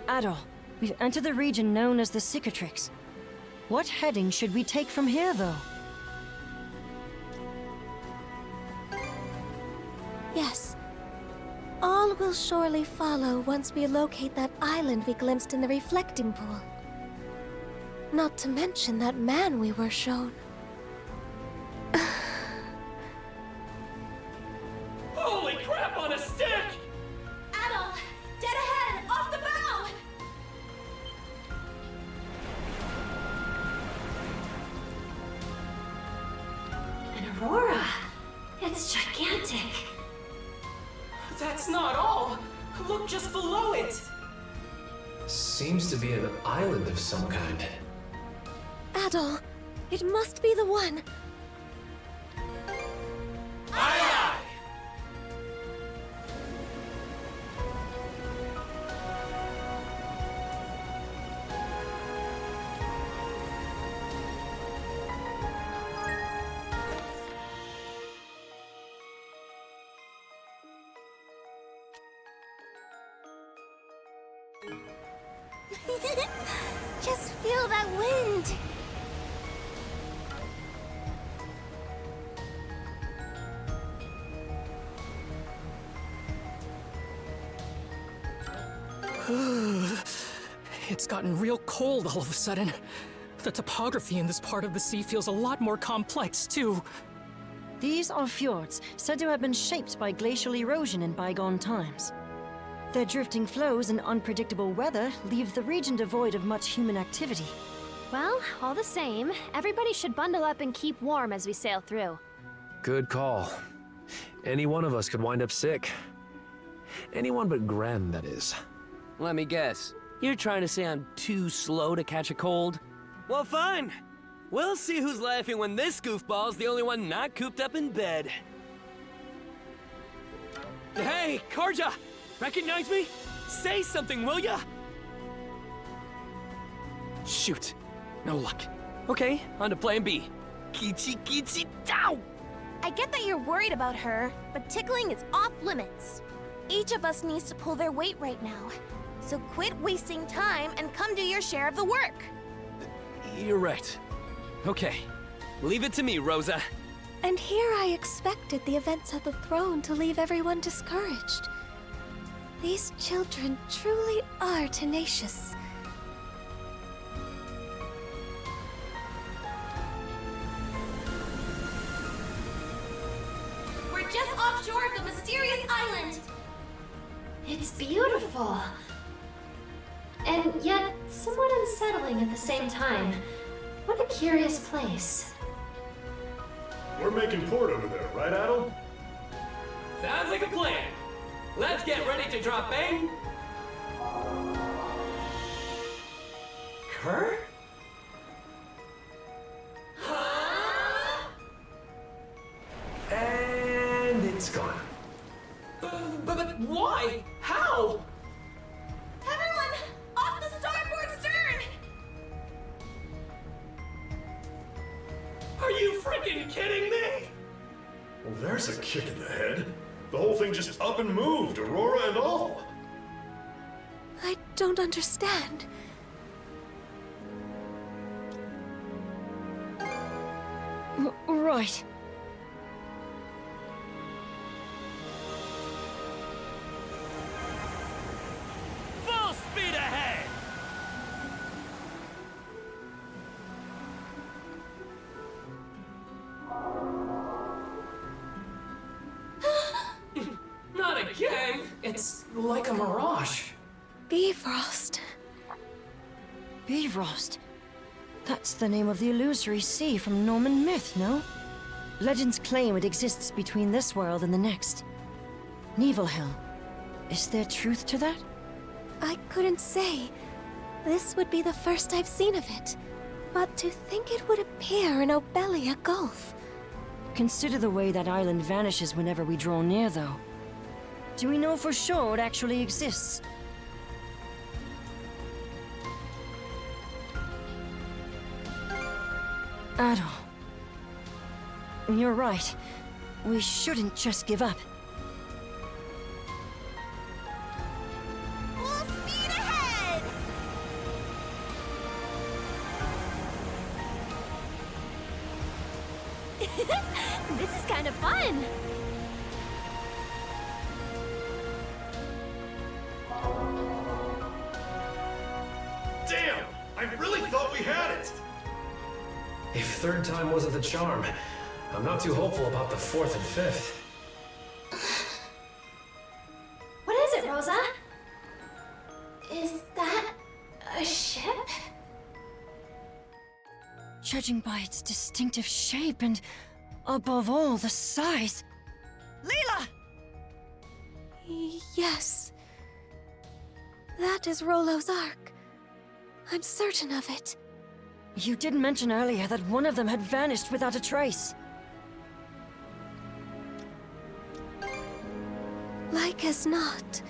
Adol, we've entered the region known as the Cicatrix. What heading should we take from here, though? Yes. All will surely follow once we locate that island we glimpsed in the reflecting pool. Not to mention that man we were shown. Holy crap on a stick! Adol! Dead ahead! Off the bow! An aurora! It's gigantic! That's not all! Look just below it! Seems to be an island of some kind. Adol, it must be the one. Aye aye! Just feel that wind. It's gotten real cold all of a sudden. The topography in this part of the sea feels a lot more complex, too. These are fjords, said to have been shaped by glacial erosion in bygone times. Their drifting flows and unpredictable weather leave the region devoid of much human activity. Well, all the same, everybody should bundle up and keep warm as we sail through. Good call. Any one of us could wind up sick. Anyone but Gren, that is. Let me guess. You're trying to say I'm too slow to catch a cold? Well, fine. We'll see who's laughing when this goofball's the only one not cooped up in bed. Hey, Karja! Recognize me? Say something, will ya? Shoot. No luck. Okay, on to plan B. Kichi kichi dow! I get that you're worried about her, but tickling is off limits. Each of us needs to pull their weight right now. So quit wasting time and come do your share of the work. You're right. Okay, leave it to me, Rosa. And here I expected the events at the throne to leave everyone discouraged. These children truly are tenacious. We're just offshore of the mysterious island! It's beautiful. And yet, somewhat unsettling at the same time. What a curious place. We're making port over there, right, Adol? Sounds like a plan. Let's get ready to drop bang. Kerr? Huh? And it's gone. But why? How? Everyone, off the starboard stern! Are you freaking kidding me? Well, there's a kick in the head. The whole thing just up and moved, Aurora and all. I don't understand. Right. Full speed ahead! Not again! It's like a mirage. Bifrost. Bifrost. That's the name of the illusory sea from Norman myth, no? Legends claim it exists between this world and the next. Niflheim. Is there truth to that? I couldn't say. This would be the first I've seen of it. But to think it would appear in Obelia Gulf. Consider the way that island vanishes whenever we draw near, though. Do we know for sure it actually exists? Adol. You're right. We shouldn't just give up. Full speed ahead! kind of fun. Damn! I really thought we had it! If third time wasn't the charm, I'm not too hopeful about the fourth and fifth. What is it, Rosa? Is that a ship? Judging by its distinctive shape and, above all, the size. Leela! Yes. That is Rollo's Ark. I'm certain of it. You did mention earlier that one of them had vanished without a trace. Like as not.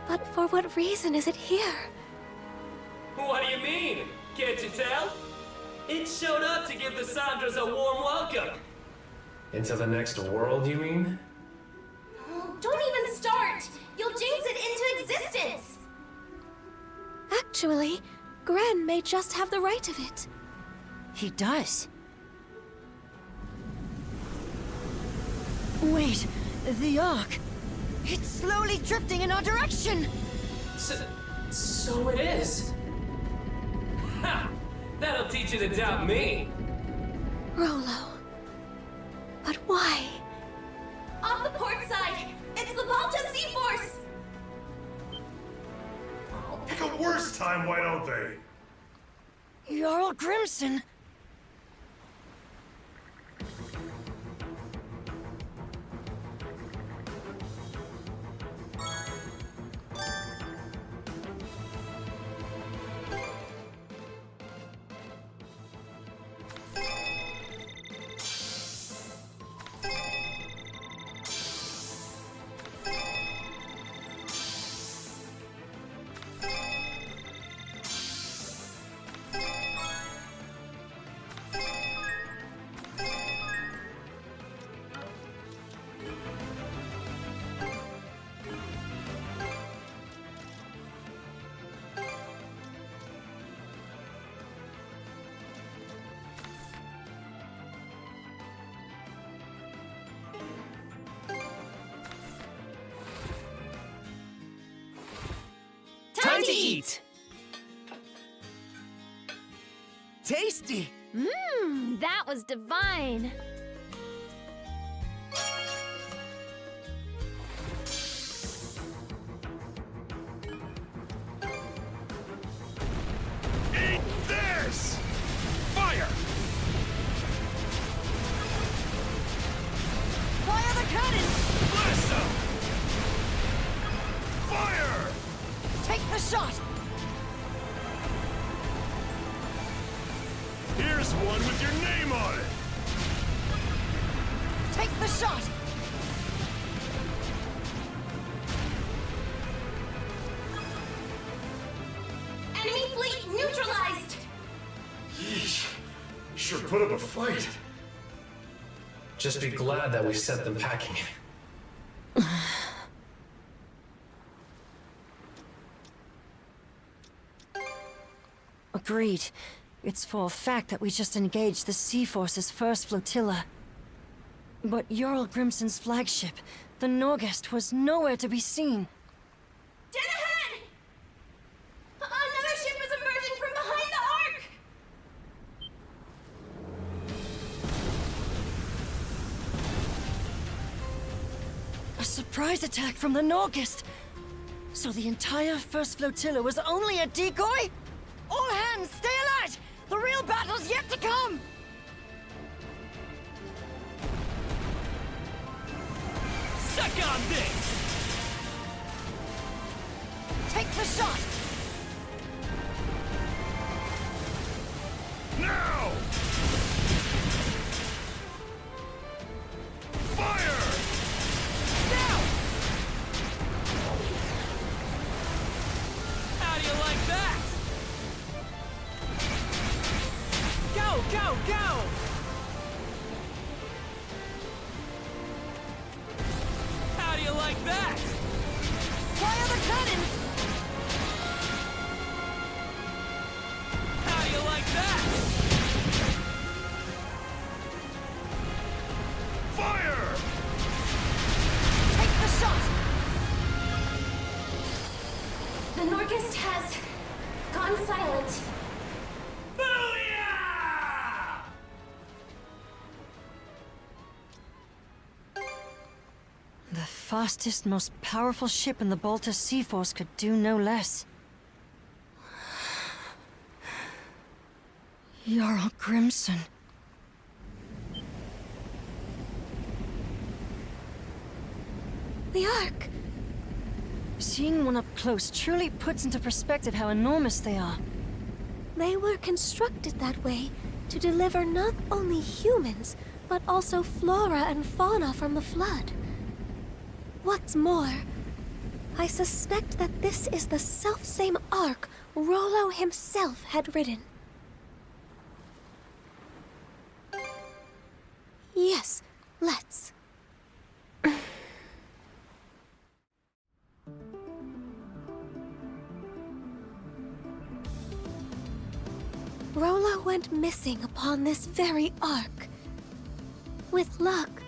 But for what reason is it here? What do you mean? Can't you tell? It showed up to give the Sandras a warm welcome. Into the next world, you mean? Oh, don't even start! You'll jinx it into existence! Actually, Gren may just have the right of it. He does. Wait, the Ark. It's slowly drifting in our direction! So it is. Ha! That'll teach you to doubt me. Rollo. But why? Off the port side! It's the Volta Sea-Force! Pick a worse time, why don't they? Jarl Grimson. Time to eat! Tasty! Mmm, that was divine. Eat this! Fire! Fire the cannons! Blast them! Fire! Take the shot! Here's one with your name on it! Take the shot! Enemy fleet neutralized! Yeesh. Sure put up a fight. Just be glad that we sent them packing. Agreed. It's for a fact that we just engaged the Sea Force's first flotilla. But Jarl Grimson's flagship, the Norgest, was nowhere to be seen. Dead ahead! Another ship is emerging from behind the Ark! A surprise attack from the Norgest! So the entire first flotilla was only a decoy? All hands, stay alert! The real battle's yet to come! Suck on this! Take the shot! Now! Fire! Now! How do you like that? Go, go, go! How do you like that? Fire the cannons! How do you like that? The Norgist has gone silent. Booyah! The fastest, most powerful ship in the Baltus Sea Force could do no less. Jarl Grimson. The Ark! Seeing one up close truly puts into perspective how enormous they are. They were constructed that way to deliver not only humans, but also flora and fauna from the flood. What's more, I suspect that this is the selfsame Ark Rollo himself had ridden. Yes, let's. Rollo went missing upon this very Ark. With luck,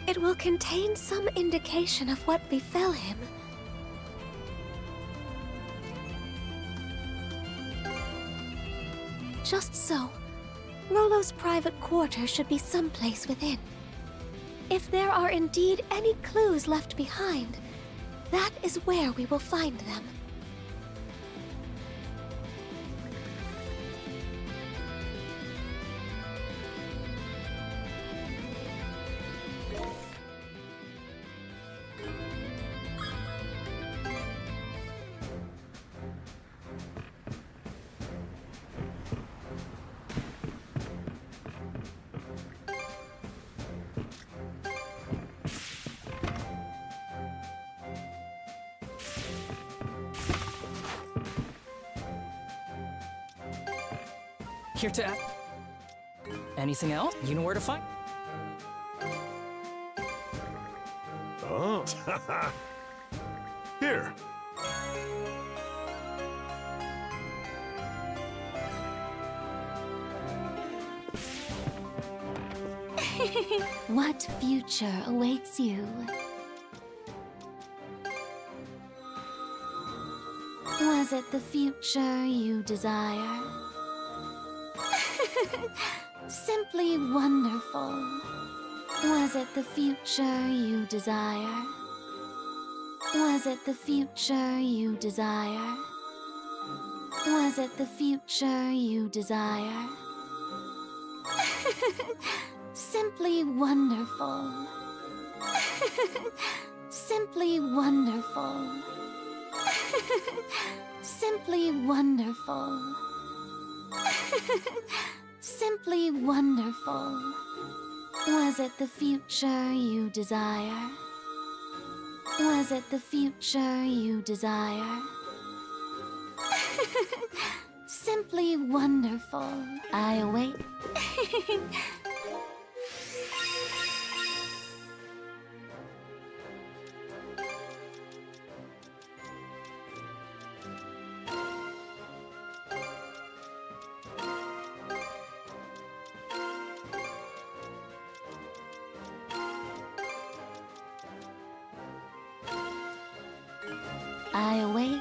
it will contain some indication of what befell him. Just so, Rollo's private quarters should be someplace within. If there are indeed any clues left behind, that is where we will find them. Here to ask. Anything else? You know where to find. Oh. Here. What future awaits you? Was it the future you desire? Simply wonderful. Was it the future you desire? Was it the future you desire? Was it the future you desire? Simply wonderful. Simply wonderful. Simply wonderful. Simply wonderful. Was it the future you desire? Was it the future you desire? Simply wonderful. I await. I await.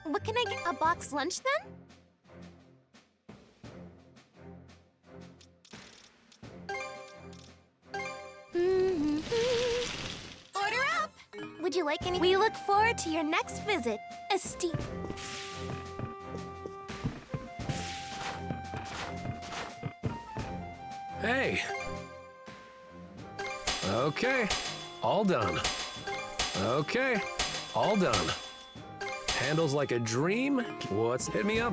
What can I get? A box lunch then? Order up! Would you like any? We look forward to your next visit, Esteem. Hey. Okay, all done. Okay, all done. Handles like a dream. What's hit me up?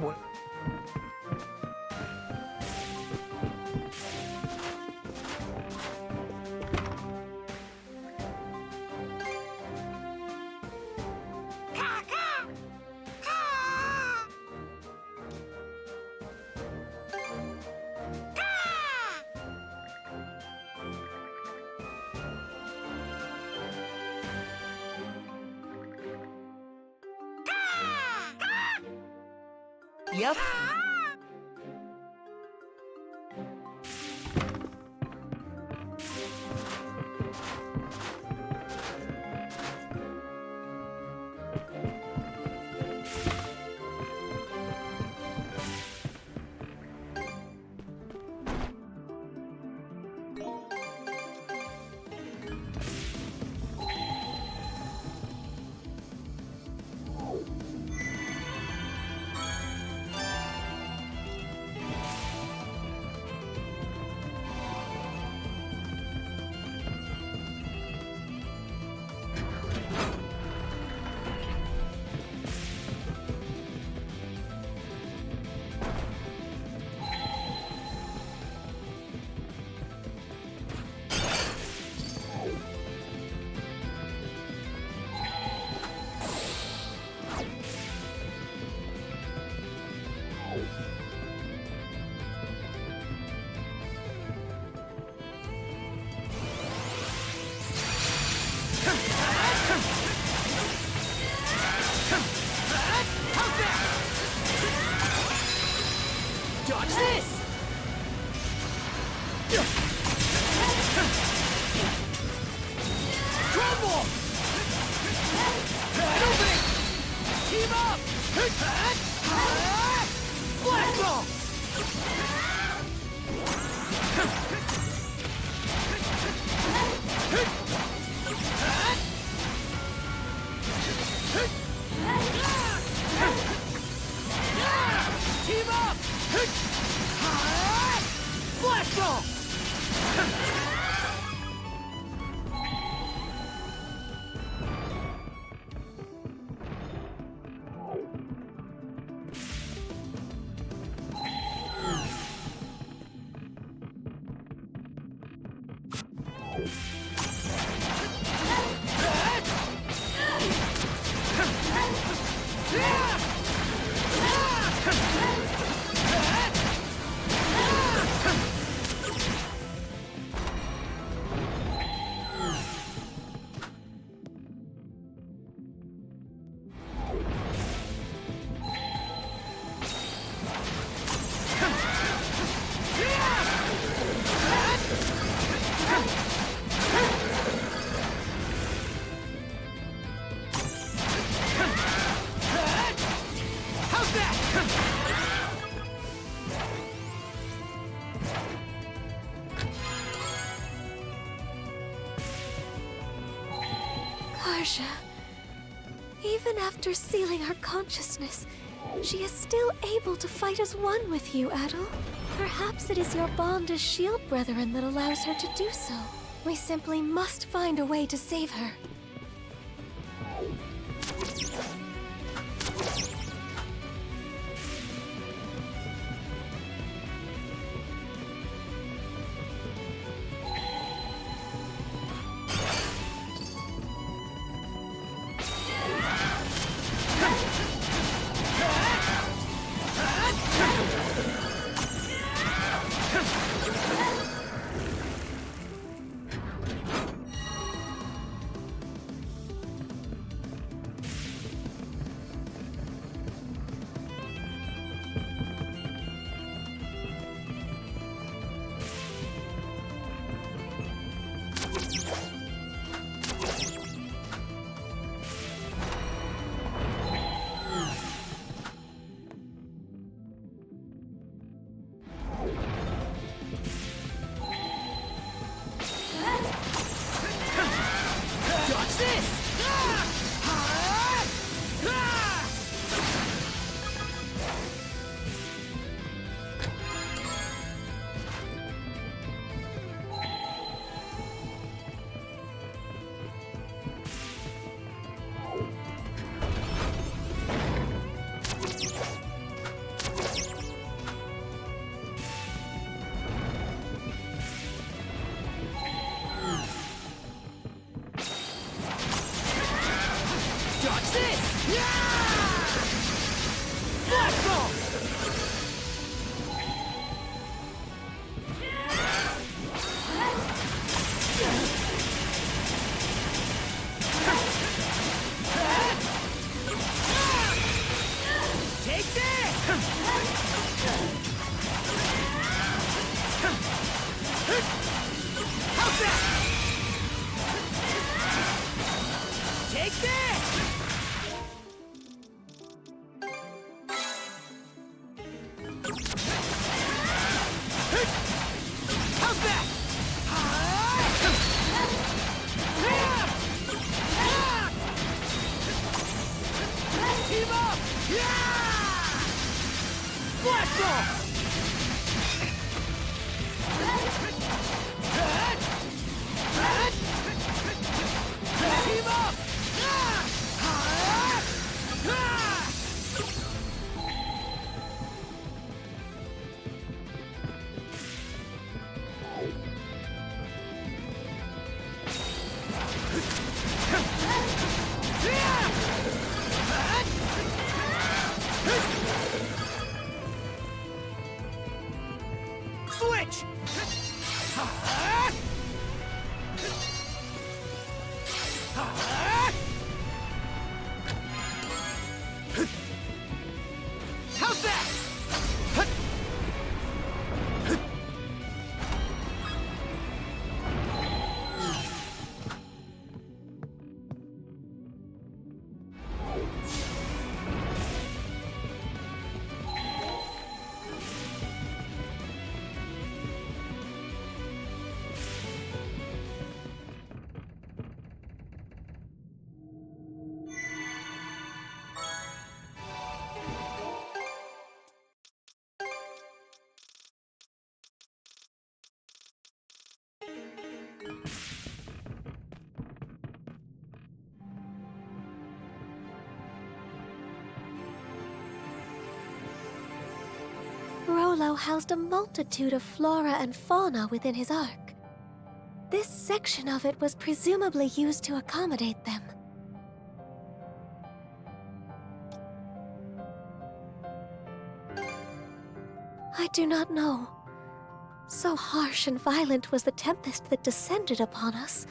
Yep. Dodge this! Crumble! Head opening! Team up! Blast ball! Team up! Blast ball! Karja, even after sealing her consciousness, she is still able to fight as one with you, Adol. Perhaps it is your bond as shield brethren that allows her to do so. We simply must find a way to save her. How's that? Take this! How's that? Team up! Blast off! Team up! Switch! How's that? Rollo housed a multitude of flora and fauna within his ark. This section of it was presumably used to accommodate them. I do not know. So harsh and violent was the tempest that descended upon us.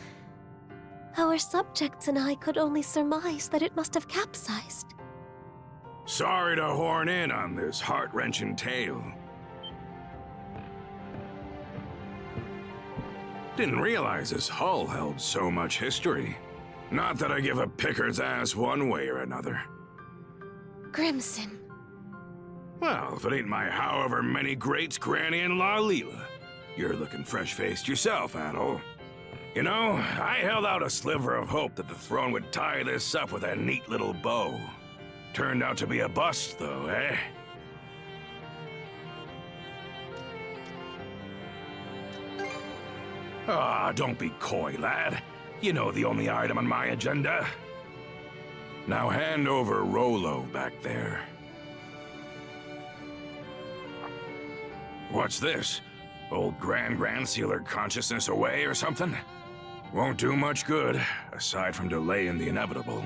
Our subjects and I could only surmise that it must have capsized. Sorry to horn in on this heart-wrenching tale. Didn't realize this hull held so much history. Not that I give a picker's ass one way or another. Grimson. Well, if it ain't my however many greats, Granny and La Leela. You're looking fresh-faced yourself, Adol. You know, I held out a sliver of hope that the throne would tie this up with a neat little bow. Turned out to be a bust, though, eh? Ah, don't be coy, lad. You know the only item on my agenda. Now hand over Rollo back there. What's this? Old Grand sealed consciousness away or something? Won't do much good, aside from delaying the inevitable.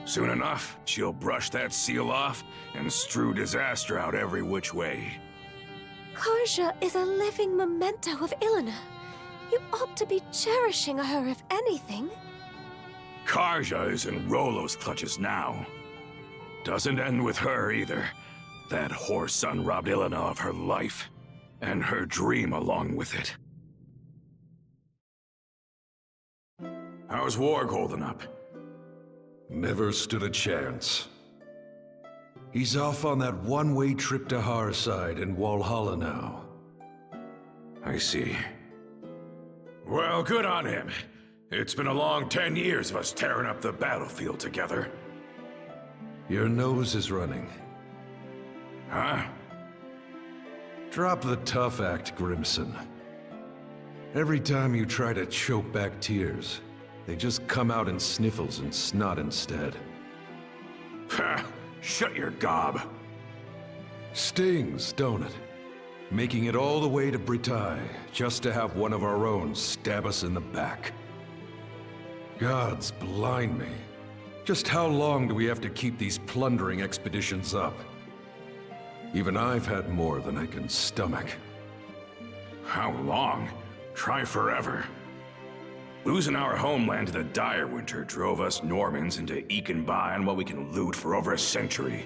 Soon enough, she'll brush that seal off and strew disaster out every which way. Karja is a living memento of Ilena. You ought to be cherishing her, if anything. Karja is in Rollo's clutches now. Doesn't end with her either. That whore son robbed Ilena of her life, and her dream along with it. How's Warg holding up? Never stood a chance. He's off on that one-way trip to Harside in Walhalla now. I see. Well, good on him. It's been a long 10 years of us tearing up the battlefield together. Your nose is running. Huh? Drop the tough act, Grimson. Every time you try to choke back tears, they just come out in sniffles and snot instead. Ha! Shut your gob. Stings, don't it? Making it all the way to Britae, just to have one of our own stab us in the back. Gods blind me. Just how long do we have to keep these plundering expeditions up? Even I've had more than I can stomach. How long? Try forever. Losing our homeland to the dire winter drove us Normans into eking by on what we can loot for over a century.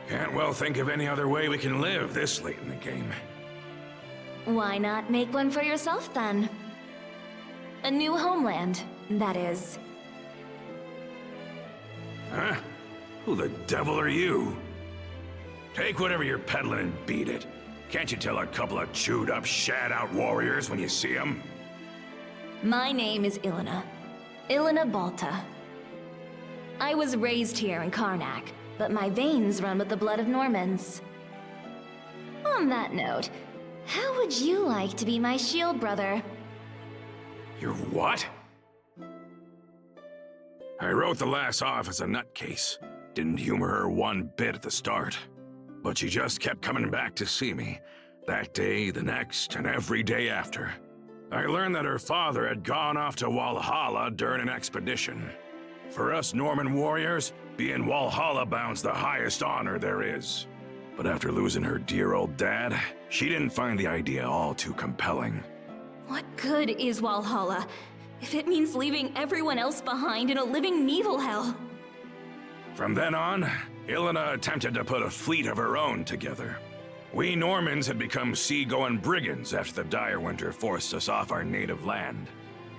Can't well think of any other way we can live this late in the game. Why not make one for yourself, then? A new homeland, that is. Huh? Who the devil are you? Take whatever you're peddling and beat it. Can't you tell a couple of chewed-up, shat-out warriors when you see them? My name is Ilona. Ilona Balta. I was raised here in Karnak, but my veins run with the blood of Normans. On that note, how would you like to be my shield brother? You're what? I wrote the lass off as a nutcase. Didn't humor her one bit at the start. But she just kept coming back to see me. That day, the next, and every day after. I learned that her father had gone off to Walhalla during an expedition. For us Norman warriors, being Walhalla bound's the highest honor there is. But after losing her dear old dad, she didn't find the idea all too compelling. What good is Walhalla if it means leaving everyone else behind in a living Nibelhel? From then on, Ilona attempted to put a fleet of her own together. We Normans had become sea-going brigands after the dire winter forced us off our native land.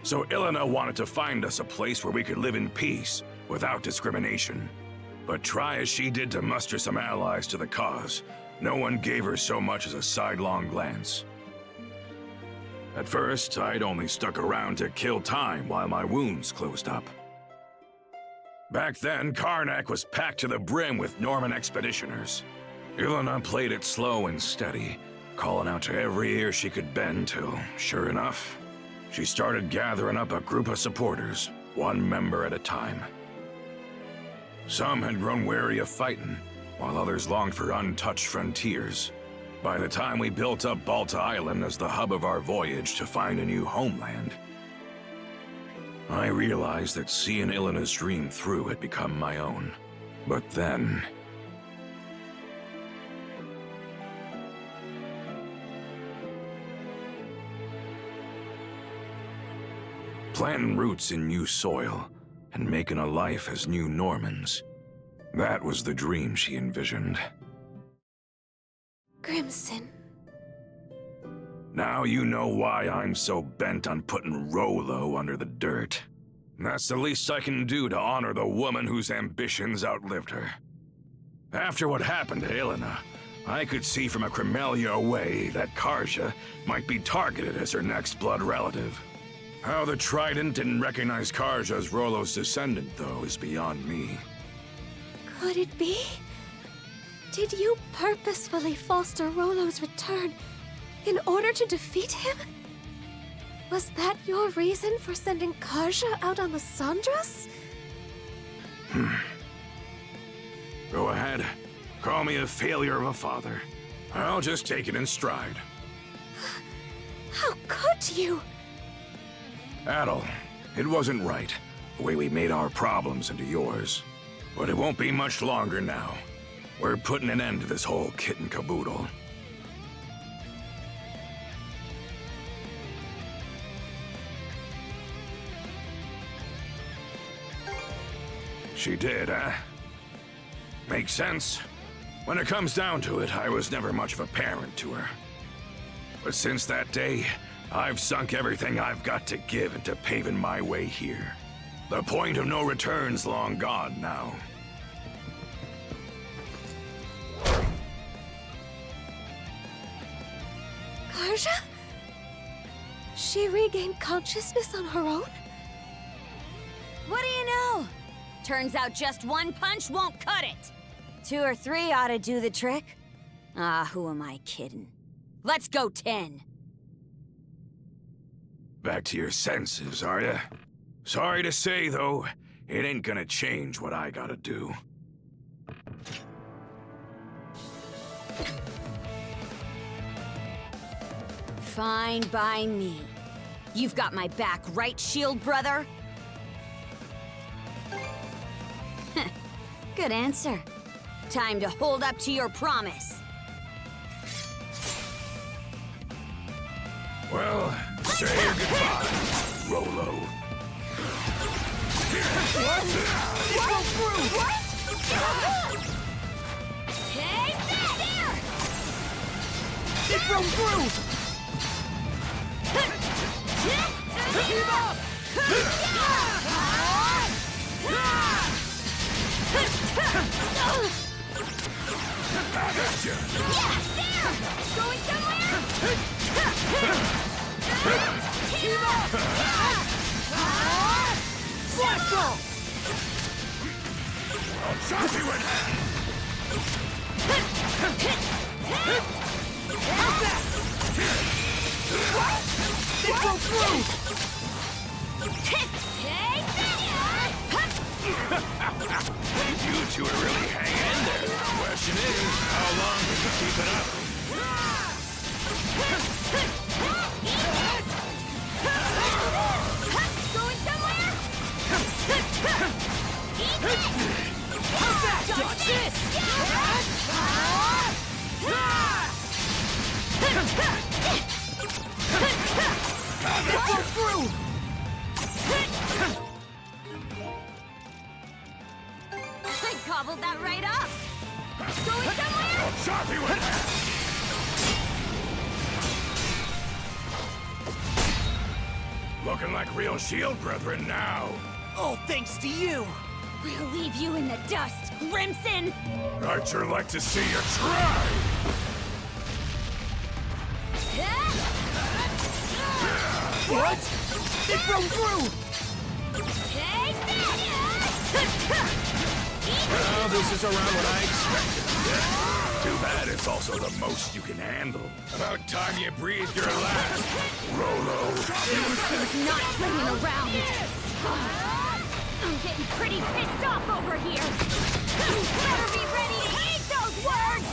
So Ilona wanted to find us a place where we could live in peace, without discrimination. But try as she did to muster some allies to the cause, no one gave her so much as a sidelong glance. At first, I'd only stuck around to kill time while my wounds closed up. Back then, Karnak was packed to the brim with Norman expeditioners. Ilona played it slow and steady, calling out to every ear she could bend till, sure enough, she started gathering up a group of supporters, one member at a time. Some had grown weary of fighting, while others longed for untouched frontiers. By the time we built up Balta Island as the hub of our voyage to find a new homeland, I realized that seeing Ilona's dream through had become my own. But then... planting roots in new soil, and making a life as new Normans. That was the dream she envisioned. Grimson. Now you know why I'm so bent on putting Rolo under the dirt. That's the least I can do to honor the woman whose ambitions outlived her. After what happened to Ilona, I could see from a Cremelia away that Karja might be targeted as her next blood relative. How the Trident didn't recognize Karja as Rolo's descendant, though, is beyond me. Could it be? Did you purposefully foster Rolo's return in order to defeat him? Was that your reason for sending Karja out on the Sandras? Go ahead. Call me a failure of a father. I'll just take it in stride. How could you? Adel, it wasn't right, the way we made our problems into yours. But it won't be much longer now. We're putting an end to this whole kit and caboodle. She did, huh? Makes sense. When it comes down to it, I was never much of a parent to her. But since that day, I've sunk everything I've got to give into paving my way here. The point of no return's long gone now. Karja? She regained consciousness on her own? What do you know? Turns out just one punch won't cut it. 2 or 3 ought to do the trick. Ah, who am I kidding? Let's go 10. Back to your senses, are ya? Sorry to say, though, it ain't gonna change what I gotta do. Fine by me. You've got my back, right, shield brother? Good answer. Time to hold up to your promise. Well, say your goodbye, Rolo. What? It broke through! Keep up! Yeah, there! Going somewhere? Keep up! Flash ball! I'll chop you in half! How's that? What? It broke through! Take You two are really hanging in there. Question is, how long can you keep it up? Going somewhere? Eat this! How's that? Dodge this! It broke through! I gobbled that right up! Going somewhere? I'll chop you in half! Looking like real shield brethren now. All thanks to you! We'll leave you in the dust, Grimson! I'd sure like to see you try! What? It broke through! Take this! Well, this is around what I expected. Too bad it's also the most you can handle. About time you breathed your last, Rolo. Grimson's not playing around! I'm getting pretty pissed off over here! You better be ready to eat those words!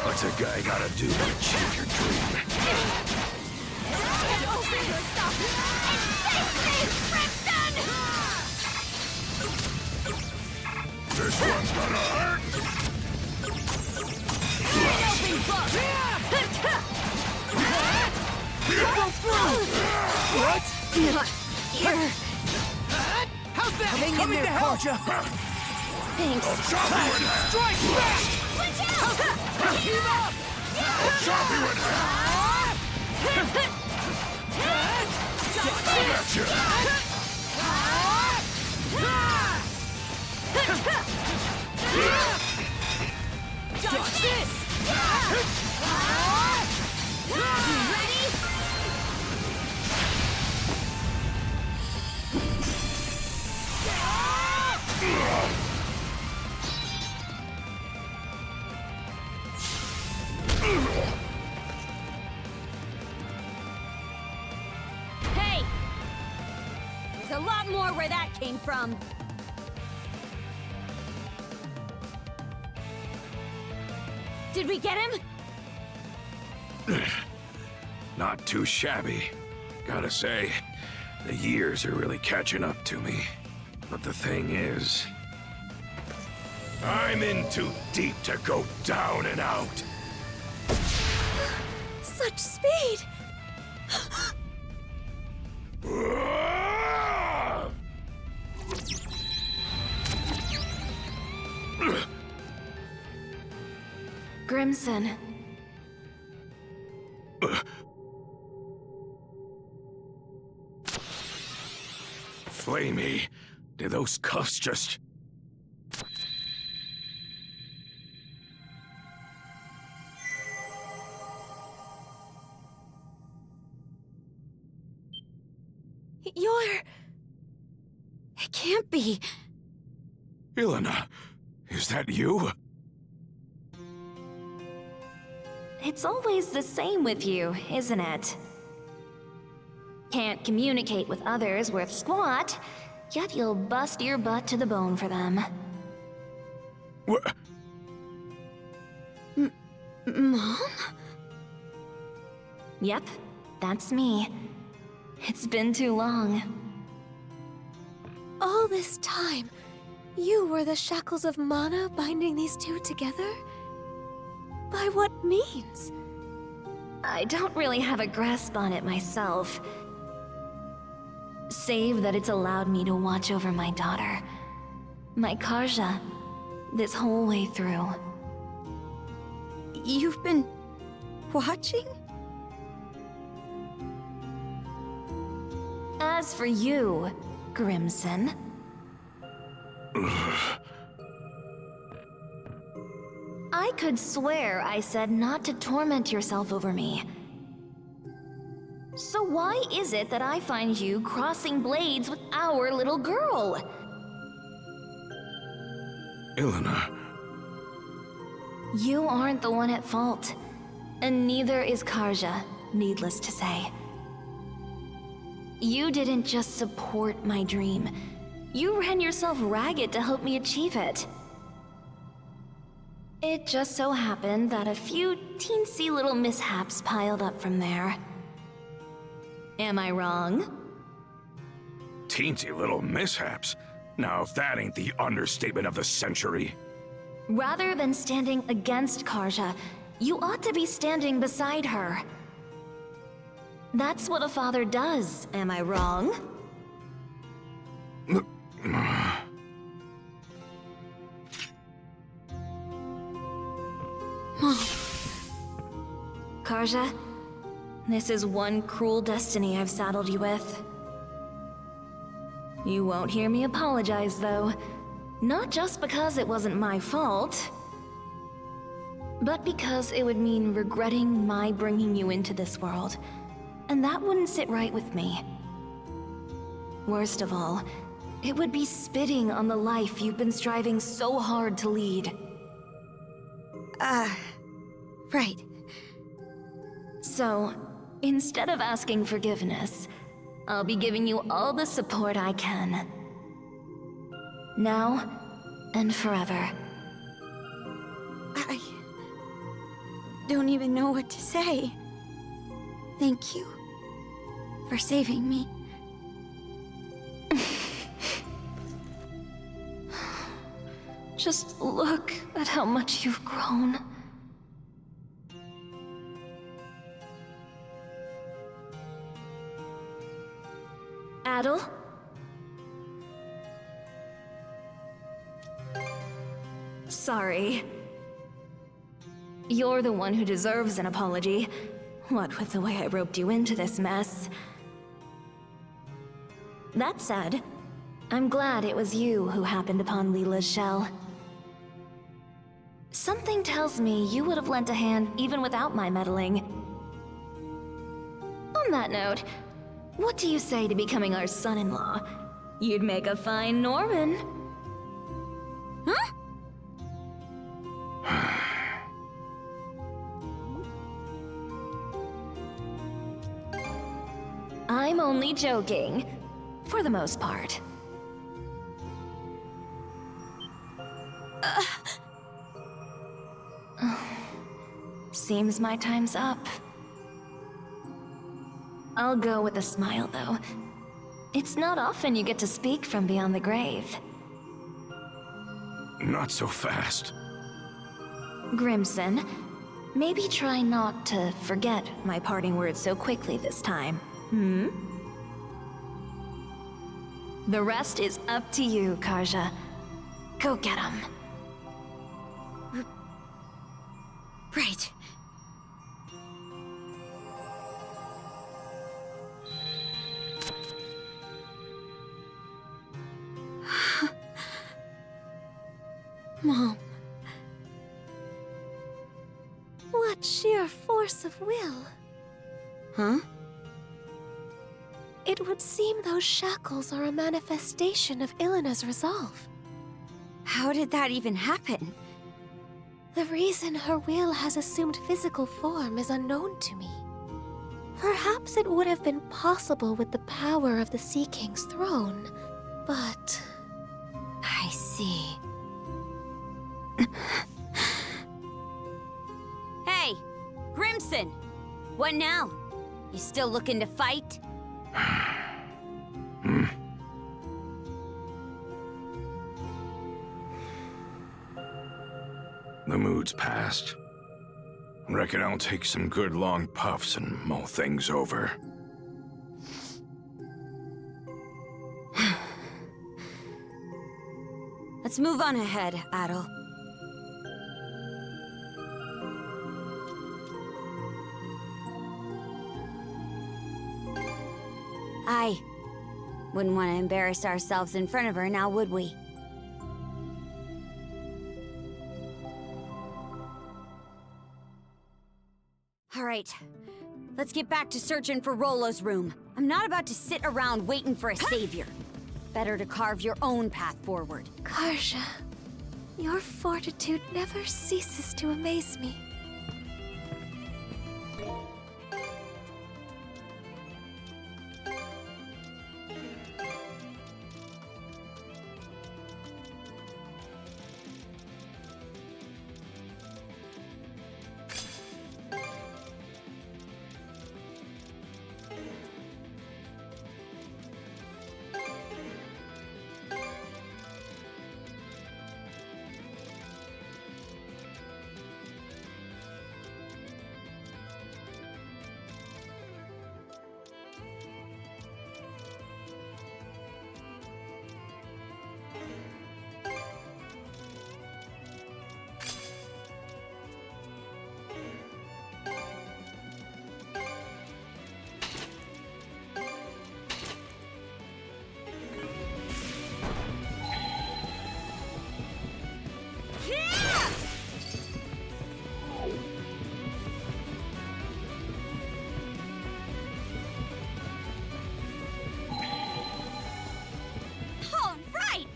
What's a guy gotta do to achieve your dream? Get over yourself and face me, Crimson! This one's gonna hurt! Open book! What? Not here. How's that? Hang in Coming there, to help! Karja. Thanks. I'll chop you in half! Strike back! Switch out! Keep up! I'll chop you in half! Dodge this! You ready? Hey! There's a lot more where that came from. Did we get him? Not too shabby. Gotta say, the years are really catching up to me. But the thing is, I'm in too deep to go down and out. Such speed! Grimson. Flamey, did those cuffs just... It can't be. Ilona, is that you? It's always the same with you, isn't it? Can't communicate with others worth squat, yet you'll bust your butt to the bone for them. What? Mom? Yep, that's me. It's been too long. All this time, you were the shackles of mana binding these two together? By what means? I don't really have a grasp on it myself. Save that it's allowed me to watch over my daughter, my Karja, this whole way through. You've been watching? As for you, Grimson... I could swear I said not to torment yourself over me. So why is it that I find you crossing blades with our little girl? Ilona. You aren't the one at fault, and neither is Karja, needless to say. You didn't just support my dream. You ran yourself ragged to help me achieve it. It just so happened that a few teensy little mishaps piled up from there. Am I wrong? Teensy little mishaps? Now, if that ain't the understatement of the century. Rather than standing against Karja, you ought to be standing beside her. That's what a father does, am I wrong? Karja, this is one cruel destiny I've saddled you with. You won't hear me apologize, though. Not just because it wasn't my fault, but because it would mean regretting my bringing you into this world, and that wouldn't sit right with me. Worst of all, it would be spitting on the life you've been striving so hard to lead. Right. So, instead of asking forgiveness, I'll be giving you all the support I can. Now and forever. I don't even know what to say. Thank you for saving me. Just look at how much you've grown. Adel? Sorry. You're the one who deserves an apology. What with the way I roped you into this mess. That said, I'm glad it was you who happened upon Leela's shell. Something tells me you would have lent a hand even without my meddling. On that note, what do you say to becoming our son-in-law? You'd make a fine Norman. Huh? I'm only joking, for the most part. Seems my time's up. I'll go with a smile, though. It's not often you get to speak from beyond the grave. Not so fast. Grimson, maybe try not to forget my parting words so quickly this time, hmm? The rest is up to you, Karja. Go get him. Right. Mom. What sheer force of will. Huh? It would seem those shackles are a manifestation of Ilona's resolve. How did that even happen? The reason her will has assumed physical form is unknown to me. Perhaps it would have been possible with the power of the Sea King's throne, but... I see. Hey! Grimson! What now? You still looking to fight? The mood's past. Reckon I'll take some good long puffs and mull things over. Let's move on ahead, Adel. I wouldn't want to embarrass ourselves in front of her, now would we? All right, let's get back to searching for Rollo's room. I'm not about to sit around waiting for a savior. Better to carve your own path forward. Karja, your fortitude never ceases to amaze me.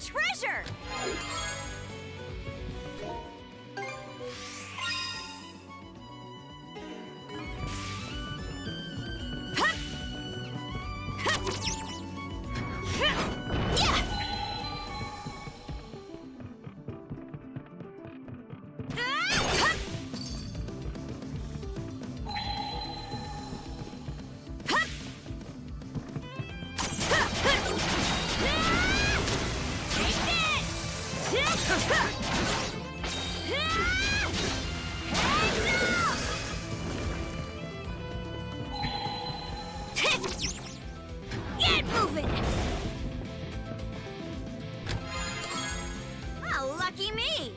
Treasure! Get moving! Oh, lucky me!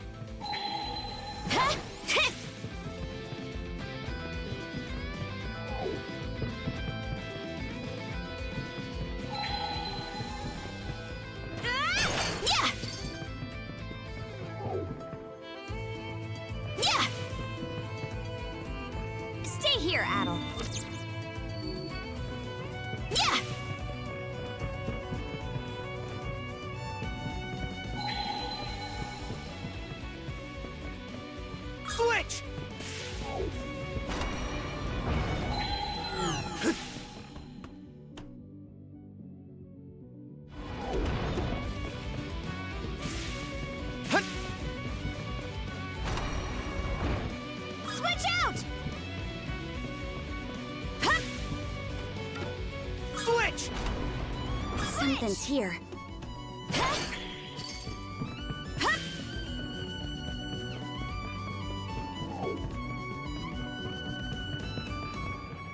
Stay here, Adel. Switch! Switch out! Switch! Something's here.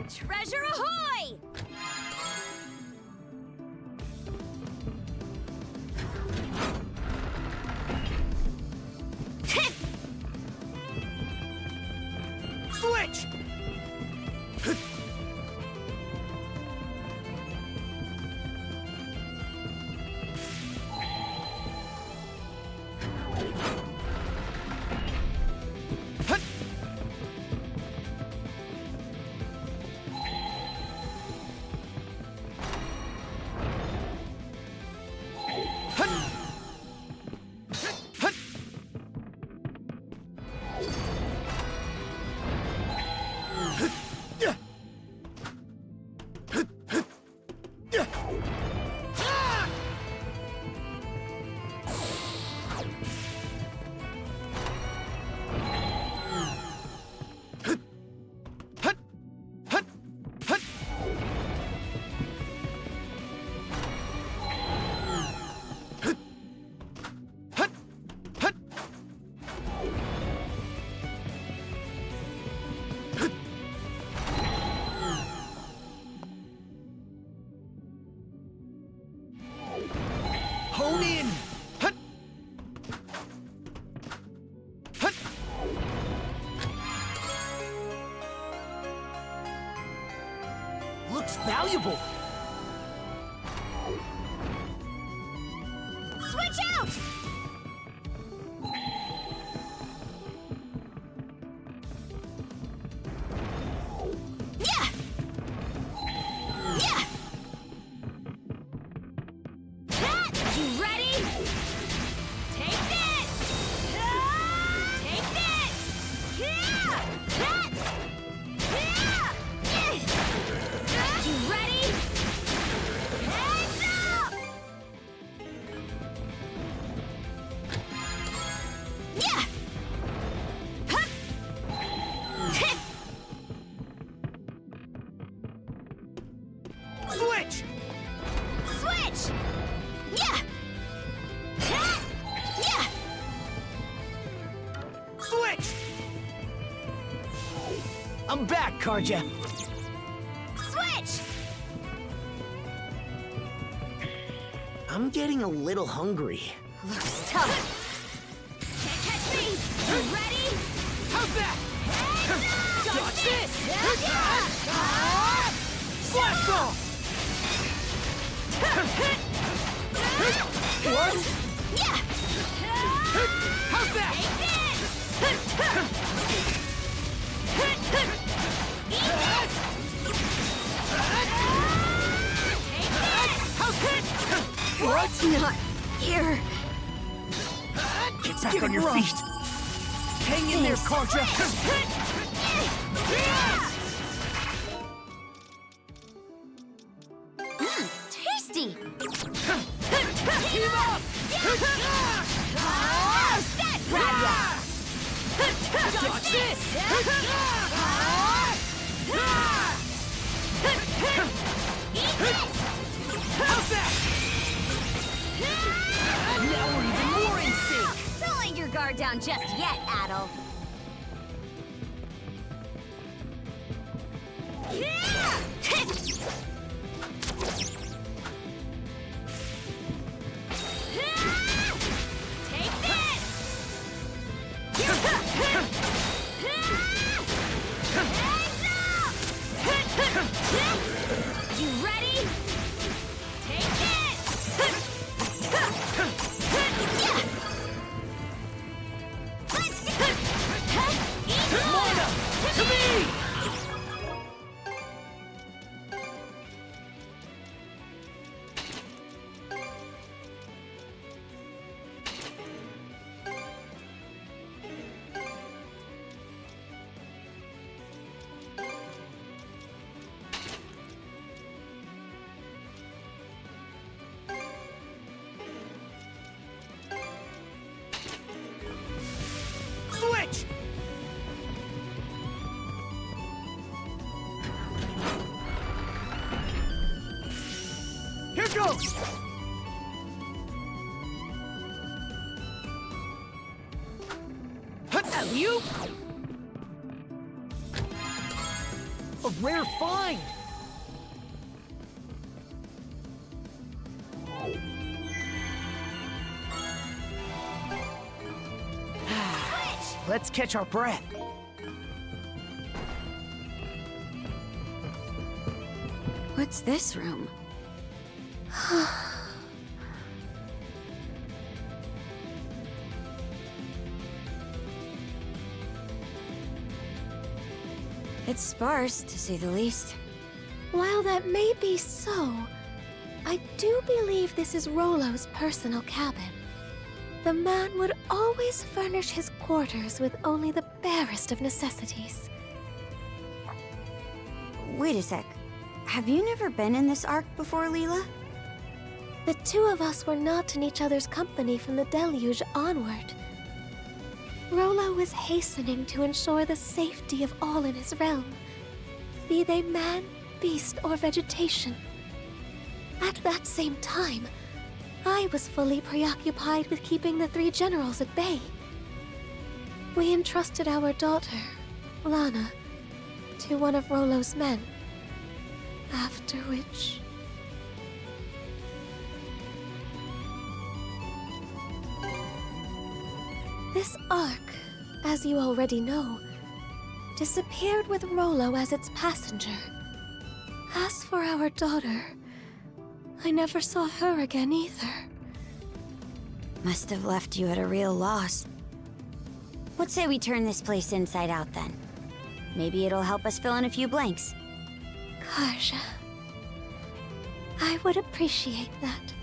Treasure ahoy! Switch! looks valuable. Switch out! Yeah! Yeah! You ready? Take this! Take this! You ready? Heads up! Yeah! Hup! Hit! Switch! Switch! Yeah! Hit! Yeah! Switch! I'm back, Karja. Switch! I'm getting a little hungry. Looks tough. Can't catch me! You ready? How's that? Dodge this! Blast off! What? Yeah! How's that? How's it? What's not here? Get back on your feet. Hang in there, Karja. Tasty! Team up! How's that, grab Dodge this! Eat this! How's that? Now we're even more in sync! Don't let your guard down just yet, Adel. Take this! You ready? Take this! Let's go! Mona! To me! Switch! Here goes! You? A rare find! Let's catch our breath. What's this room? It's sparse, to say the least. While that may be so, I do believe this is Rollo's personal cabin. The man would always furnish his quarters with only the barest of necessities. Wait a sec. Have you never been in this ark before, Leela? The two of us were not in each other's company from the deluge onward. Rollo was hastening to ensure the safety of all in his realm, be they man, beast, or vegetation. At that same time, I was fully preoccupied with keeping the three generals at bay. We entrusted our daughter, Lana, to one of Rollo's men, after which... This ark, as you already know, disappeared with Rollo as its passenger. As for our daughter, I never saw her again either. Must have left you at a real loss. What say we turn this place inside out then? Maybe it'll help us fill in a few blanks. Karja, I would appreciate that.